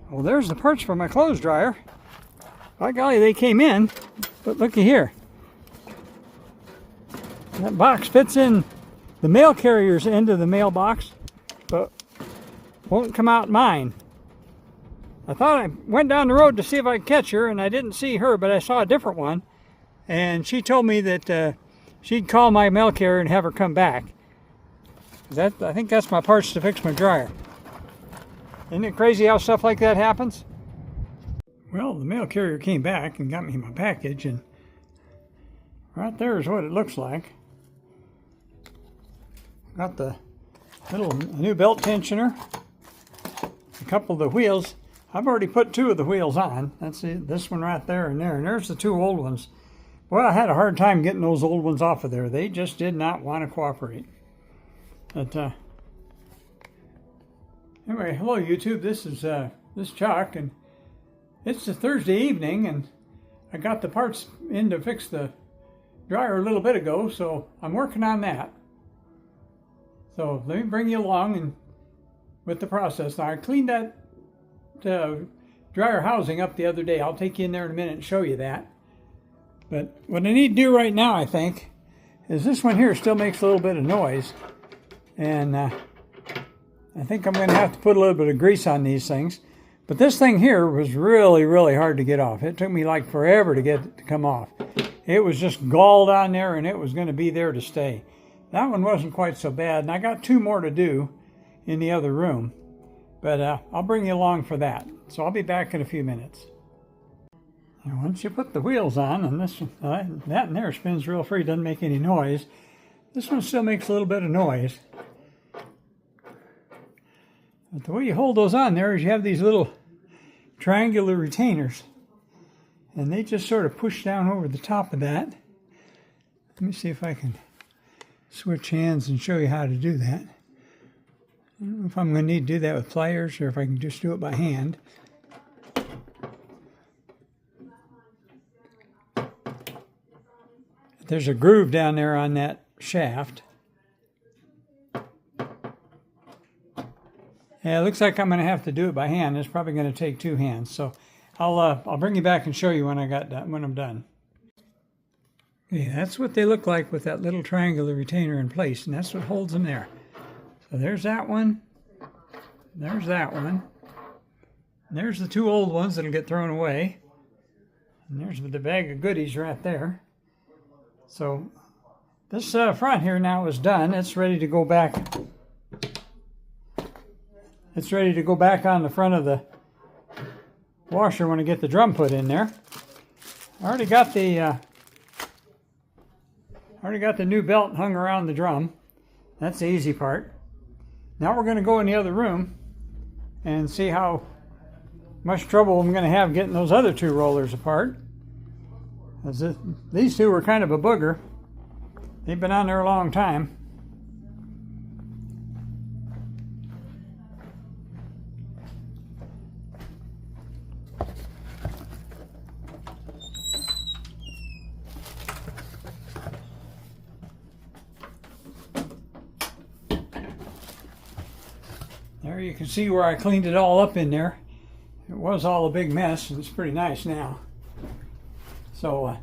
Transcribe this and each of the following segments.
Well, there's the parts for my clothes dryer. By golly, they came in, but looky here. That box fits in the mail carrier's end of the mailbox, but won't come out mine. I thought I went down the road to see if I could catch her, and I didn't see her, but I saw a different one. And she told me that she'd call my mail carrier and have her come back. I think that's my parts to fix my dryer. Isn't it crazy how stuff like that happens? Well, the mail carrier came back and got me my package, and right there is what it looks like. Got the little new belt tensioner, a couple of the wheels. I've already put 2 of the wheels on. That's it, this one right there and there, and there's the 2 old ones. Well, I had a hard time getting those old ones off of there. They just did not want to cooperate. But anyway, hello YouTube. This is Chuck, and it's a Thursday evening, and I got the parts in to fix the dryer a little bit ago, so I'm working on that. So let me bring you along and with the process. Now I cleaned that dryer housing up the other day. I'll take you in there in a minute and show you that. But what I need to do right now, I think, is this one here still makes a little bit of noise. And I think I'm going to have to put a little bit of grease on these things. But this thing here was really, really hard to get off. It took me like forever to get it to come off. It was just galled on there, and it was going to be there to stay. That one wasn't quite so bad, and I got 2 more to do in the other room. But I'll bring you along for that. So I'll be back in a few minutes. And once you put the wheels on, and this that in there spins real free, doesn't make any noise. This one still makes a little bit of noise. But the way you hold those on there is you have these little triangular retainers. And they just sort of push down over the top of that. Let me see if I can switch hands and show you how to do that. I don't know if I'm going to need to do that with pliers or if I can just do it by hand. There's a groove down there on that shaft. Yeah, it looks like I'm going to have to do it by hand. It's probably going to take 2 hands. So I'll bring you back and show you when I'm done. Okay, that's what they look like with that little triangular retainer in place, and that's what holds them there. So there's that one. There's that one. And there's the 2 old ones that'll get thrown away. And there's the bag of goodies right there. So this front here now is done. It's ready to go back. It's ready to go back on the front of the washer when I get the drum put in there. I already got the new belt hung around the drum. That's the easy part. Now we're going to go in the other room and see how much trouble I'm going to have getting those other 2 rollers apart. These 2 were kind of a booger. They've been on there a long time. There you can see where I cleaned it all up in there. It was all a big mess, and it's pretty nice now. So I'm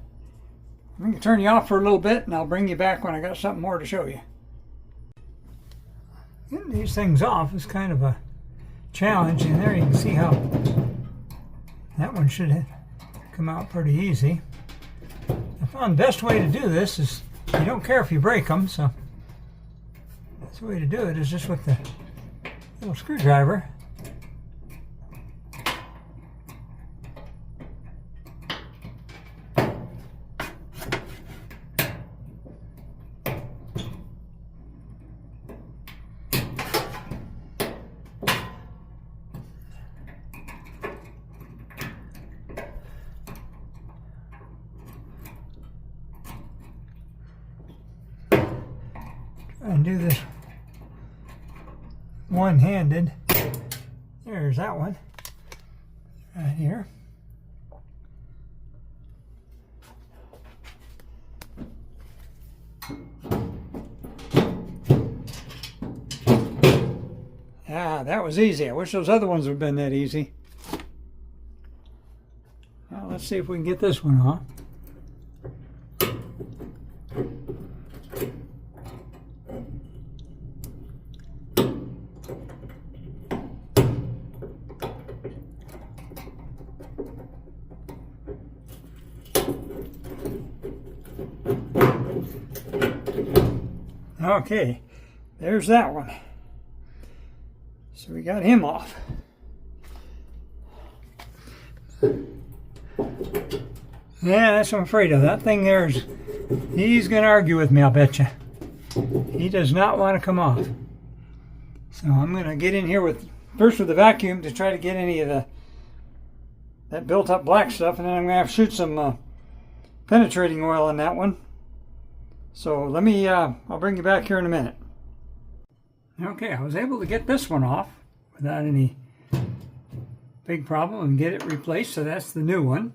going to turn you off for a little bit, and I'll bring you back when I got something more to show you. Getting these things off is kind of a challenge, and there you can see how that one should come out pretty easy. I found the best way to do this is you don't care if you break them, so that's the way to do it is just with the little screwdriver. And do this one-handed. There's that one right here. Ah, that was easy. I wish those other ones would have been that easy. Well, let's see if we can get this one off. Okay, there's that one. So we got him off. Yeah, that's what I'm afraid of. That thing there is, he's going to argue with me, I'll bet you. He does not want to come off. So I'm going to get in here first with the vacuum to try to get any of that built up black stuff, and then I'm going to have to shoot some penetrating oil on that one. So let me, I'll bring you back here in a minute. Okay, I was able to get this one off without any big problem and get it replaced, so that's the new one.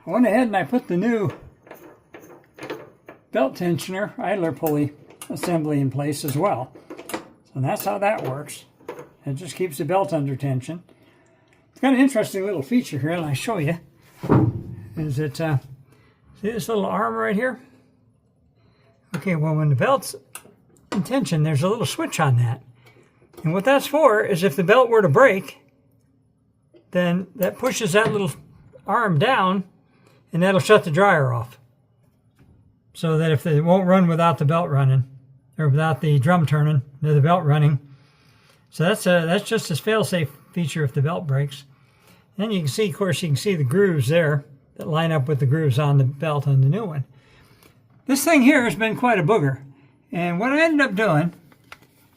I went ahead and I put the new belt tensioner idler pulley assembly in place as well. So that's how that works. It just keeps the belt under tension. It's got an interesting little feature here, and I'll show you. Is it, see this little arm right here? Okay, well, when the belt's in tension, there's a little switch on that. And what that's for is if the belt were to break, then that pushes that little arm down, and that'll shut the dryer off. So that if it won't run without the belt running, or without the drum turning, or the belt running. So that's just a fail-safe feature if the belt breaks. Then you can see, of course, you can see the grooves there that line up with the grooves on the belt on the new one. This thing here has been quite a booger. And what I ended up doing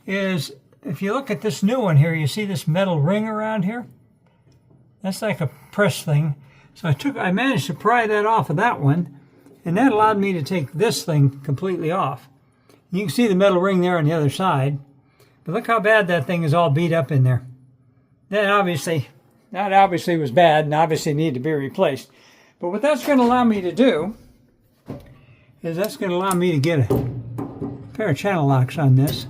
is, if you look at this new one here, you see this metal ring around here? That's like a press thing. So I managed to pry that off of that one, and that allowed me to take this thing completely off. You can see the metal ring there on the other side, but look how bad that thing is all beat up in there. That obviously was bad and obviously needed to be replaced. But what that's going to allow me to do is that's going to allow me to get a pair of channel locks on this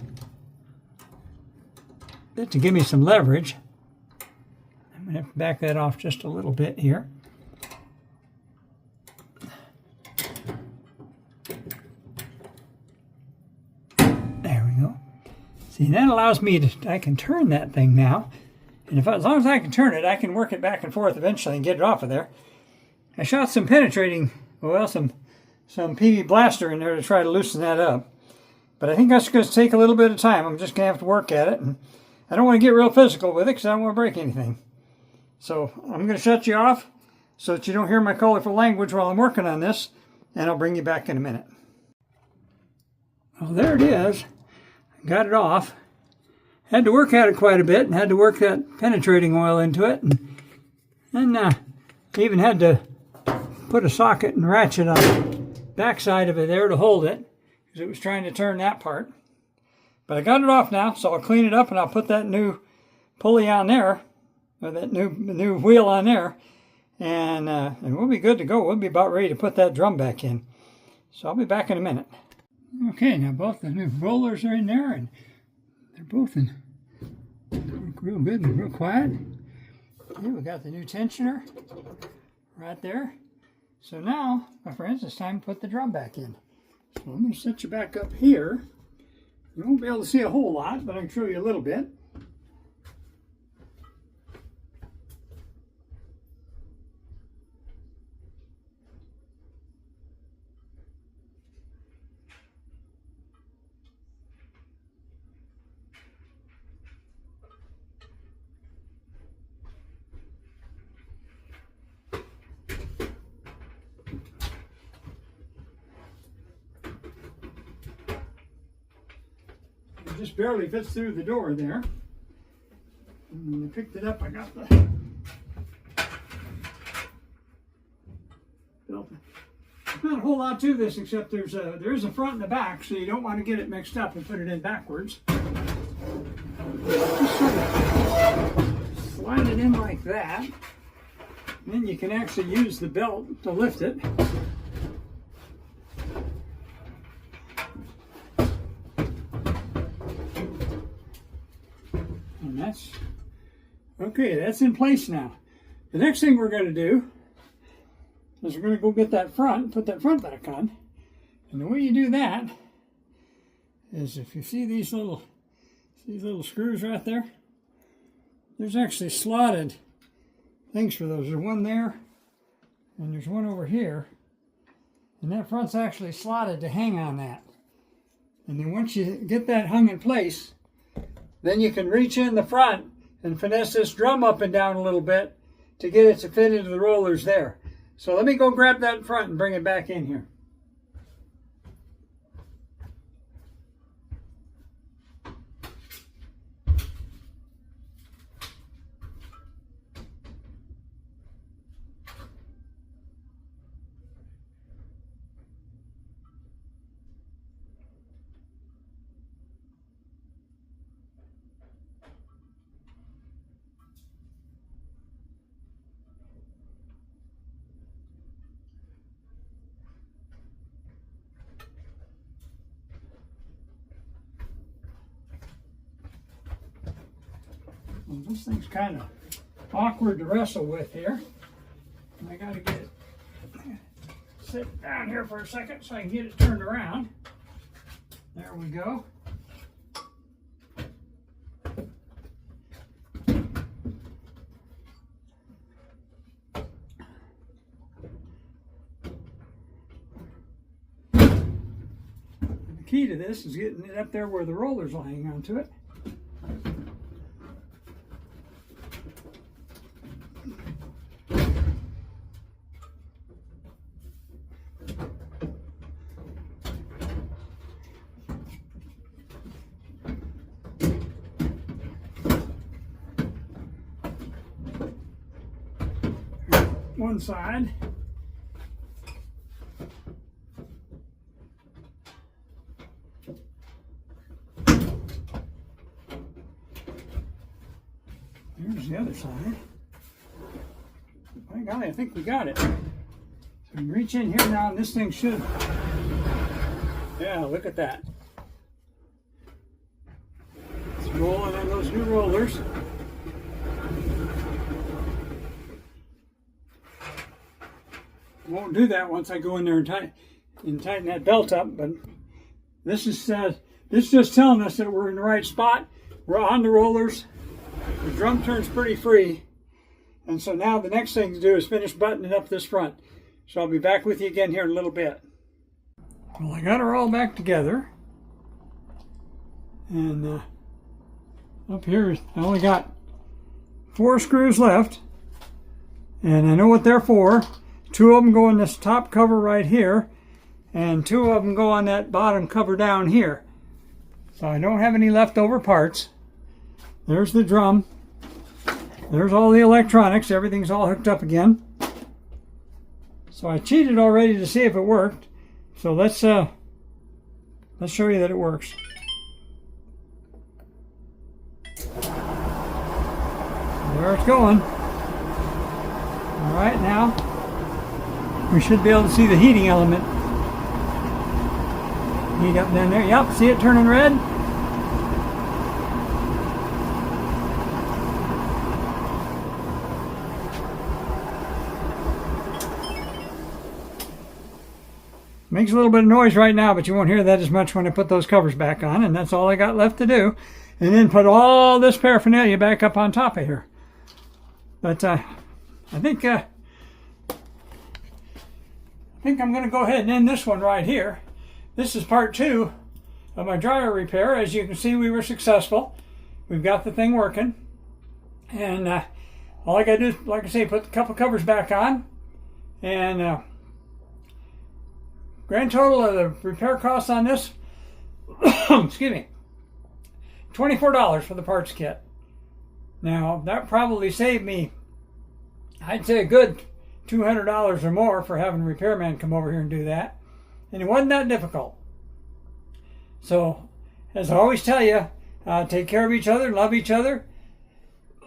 to give me some leverage. I'm going to have to back that off just a little bit here. There we go. See, that allows me to, I can turn that thing now. And as long as I can turn it, I can work it back and forth eventually and get it off of there. I shot some penetrating, well, some PV blaster in there to try to loosen that up. But I think that's going to take a little bit of time. I'm just going to have to work at it. And I don't want to get real physical with it because I don't want to break anything. So I'm going to shut you off so that you don't hear my colorful language while I'm working on this. And I'll bring you back in a minute. Well, there it is. I got it off. Had to work at it quite a bit and had to work that penetrating oil into it. And even had to put a socket and ratchet on the back side of it there to hold it, because it was trying to turn that part. But I got it off now, so I'll clean it up and I'll put that new pulley on there, or that new wheel on there, and we'll be good to go. We'll be about ready to put that drum back in. So I'll be back in a minute. Okay, now both the new rollers are in there, and they're both in real good and real quiet. Okay, we got the new tensioner right there. So now, my friends, it's time to put the drum back in. So I'm going to set you back up here. You won't be able to see a whole lot, but I can show you a little bit. It just barely fits through the door there. And when I picked it up, I got the built. There's not a whole lot to this except there is a front and a back, so you don't want to get it mixed up and put it in backwards. Just sort of slide it in like that. And then you can actually use the belt to lift it. And that's okay, that's in place now. The next thing we're going to do is we're going to go get that front, put that front back on. And the way you do that is if you see these little screws right there, there's actually slotted things for those. There's one there, and there's one over here. And that front's actually slotted to hang on that. And then once you get that hung in place, then you can reach in the front and finesse this drum up and down a little bit to get it to fit into the rollers there. So let me go grab that front and bring it back in here. Well, this thing's kind of awkward to wrestle with here. And I got to get it, sit down here for a second so I can get it turned around. There we go. The key to this is getting it up there where the rollers will hang onto it. One side. There's the other side. By golly, I think we got it. So we reach in here now and this thing should, yeah, look at that. It's rolling on those new rollers. Won't do that once I go in there and tighten that belt up, but this is just telling us that we're in the right spot. We're on the rollers. The drum turns pretty free, and so now the next thing to do is finish buttoning up this front. So I'll be back with you again here in a little bit. Well, I got her all back together, and up here I only got 4 screws left, and I know what they're for. 2 of them go in this top cover right here, and 2 of them go on that bottom cover down here. So I don't have any leftover parts. There's the drum. There's all the electronics. Everything's all hooked up again. So I cheated already to see if it worked. So let's show you that it works. There it's going. All right, now we should be able to see the heating element. Heat up down there. Yep, see it turning red? Makes a little bit of noise right now, but you won't hear that as much when I put those covers back on, and that's all I got left to do. And then put all this paraphernalia back up on top of here. But I think I'm going to go ahead and end this one right here. This is part 2 of my dryer repair. As you can see, we were successful. We've got the thing working. And all I got to do is, like I say, put a couple covers back on. And grand total of the repair costs on this, excuse me, $24 for the parts kit. Now, that probably saved me, I'd say, a good $200 or more for having a repairman come over here and do that. And it wasn't that difficult. So, as I always tell you, take care of each other, love each other.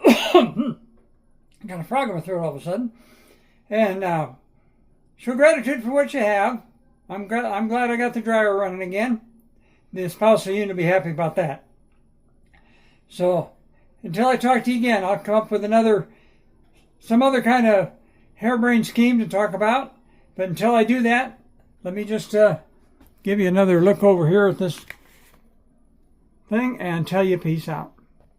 Got a frog in my throat all of a sudden. And show gratitude for what you have. I'm glad I got the dryer running again. The spousal unit will be happy about that. So, until I talk to you again, I'll come up with some other kind of harebrained scheme to talk about. But until I do that, let me just give you another look over here at this thing and tell you peace out.